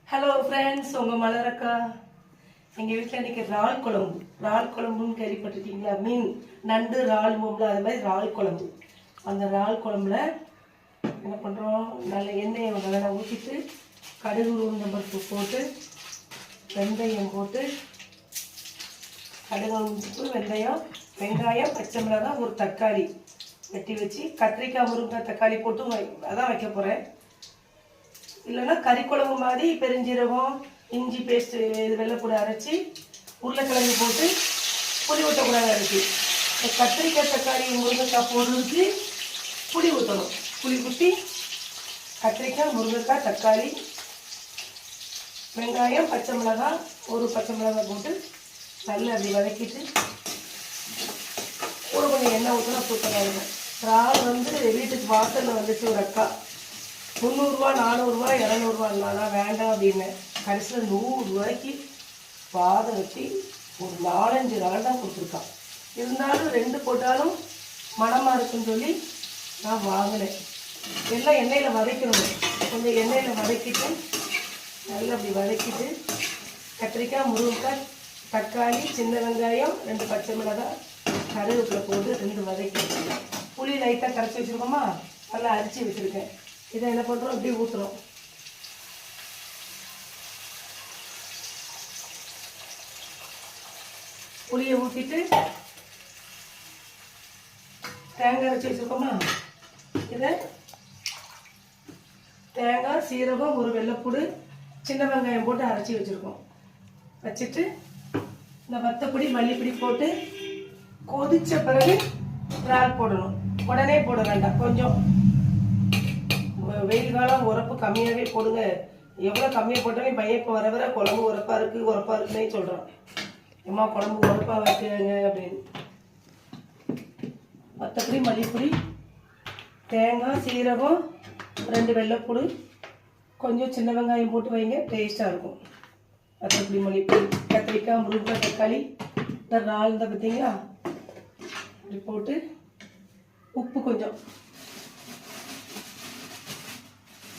Hello friends, உங்கள் மலரக்கா. எங்கள் வீட்டில் இன்றைக்கி இறால் குழம்புன்னு கேள்விப்பட்டிருக்கீங்களா? மீன் நண்டு இறால் மூம்பில் அது மாதிரி இறால் குழம்பு. அந்த இறால் குழம்புல என்ன பண்ணுறோம், நல்ல எண்ணெயை நல்லா ஊற்றிட்டு கடுகு உளுந்தம்பருப்பு போட்டு வெந்தயம் போட்டு கடுகு உளுந்து வெந்தயம் வெங்காயம் பச்சை மிளகாய் ஒரு தக்காளி வெட்டி வச்சு கத்திரிக்காய் முருங்கைக்காய் தக்காளி போட்டு அதான் வைக்க போகிறேன். இல்லைன்னா கறி குழம்பு மாதிரி பெருஞ்சீரகம் இஞ்சி பேஸ்ட்டு இது வெள்ளைப்பூடி அரைச்சி உருளைக்கிழங்கு போட்டு புளி ஊற்றக்கூடாது. அரைச்சி கத்திரிக்காய் தக்காளி முருங்கைக்காய் போடுறதுக்கு புளி ஊற்றணும். புளி ஊற்றி கத்திரிக்காய் முருங்கைக்காய் தக்காளி வெங்காயம் பச்சை மிளகாய் ஒரு பச்சை மிளகாய் போட்டு நல்லா அப்படி வதக்கிட்டு ஒரு கொஞ்சம் எண்ணெய் ஊற்றினா சூப்பராக இறால் வீட்டுக்கு வாசலில் வந்துச்சு ஒரு அக்கா. 300 400 200 வேண்டாம் அப்படின்னு கடைசியில் 100 ரூபாய்க்கு பாதம் வச்சு ஒரு 4-5 நாள் தான் கொடுத்துருக்கான். இருந்தாலும் 2 போட்டாலும் மனமாக இருக்குன்னு சொல்லி நான் வாங்கினேன். எல்லாம் எண்ணெயில் வதக்கணும். கொஞ்சம் எண்ணெயில் வதக்கிட்டு நல்லா அப்படி வதக்கிட்டு கத்திரிக்காய் முருங்கைக்காய் தக்காளி சின்ன வெங்காயம் 2 பச்சை மிளகாய் கருவேப்பிலை போட்டு 2 வதக்கிட்டு புளி லைட்டாக கரைச்சி வச்சுருக்கோமா, நல்லா அரிச்சு வச்சுருக்கேன். இதை என்ன பண்ணுறோம், இப்படி ஊற்றுறோம். புளியை ஊற்றிட்டு தேங்காய் அரைச்சி வச்சுருக்கோமா, இதை தேங்காய் சீரகம் ஒரு வெள்ளைப்பூடு சின்ன வெங்காயம் போட்டு அரைச்சி வச்சுருக்கோம். வச்சுட்டு இந்த வத்தப்பொடி மல்லிப்பொடி போட்டு கொதித்த பிறகு இறால் போடணும். உடனே போட வேண்டாம், கொஞ்சம் வெயில் காலம் உரப்பு கம்மியாகவே போடுங்க. எவ்வளோ கம்மியாக போட்டாலும் பையன் இப்போ வர வர குழம்பு உரப்பாக இருக்குன்னே சொல்கிறான். அம்மா குழம்பு உரப்பாக வைக்கிறாங்க அப்படின்னு. மற்றபடி மல்லிப்பொடி தேங்காய் சீரகம் 2 வெள்ளைப்பூடு கொஞ்சம் சின்ன வெங்காயம் போட்டு வைங்க, டேஸ்ட்டாக இருக்கும். மற்றபடி மல்லிப்பொடி கத்திரிக்காய் முருங்கைக்காய் தக்காளி இறால் இருந்தால் பார்த்தீங்களா, இப்படி போட்டு உப்பு கொஞ்சம்.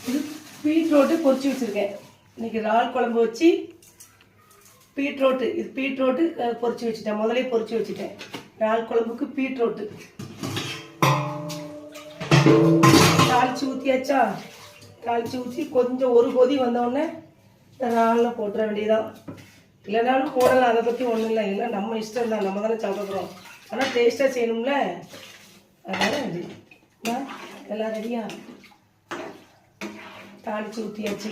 இது பீட்ரூட்டு பொரிச்சு வச்சுருக்கேன். இன்றைக்கி இறால் குழம்பு வச்சு பீட்ரூட்டு பொரிச்சு வச்சுட்டேன். முதலே பொரிச்சு வச்சுட்டேன். இறால் குழம்புக்கு பீட்ரூட்டு தாளித்து ஊற்றியாச்சா. தாளித்து ஊற்றி கொஞ்சம் ஒரு கொதி வந்தோடனே இறாலில் போட்டுற வேண்டியதான். இல்லைனாலும் போடலாம், அதை பற்றி ஒன்றும் இல்லை. இல்லை நம்ம இஷ்டம் தான், நம்ம தானே சாப்பிட்றோம். ஆனால் டேஸ்ட்டாக செய்யணும்ல, அதனால் எல்லாம் ரெடியாக தாளித்து ஊற்றியாச்சு.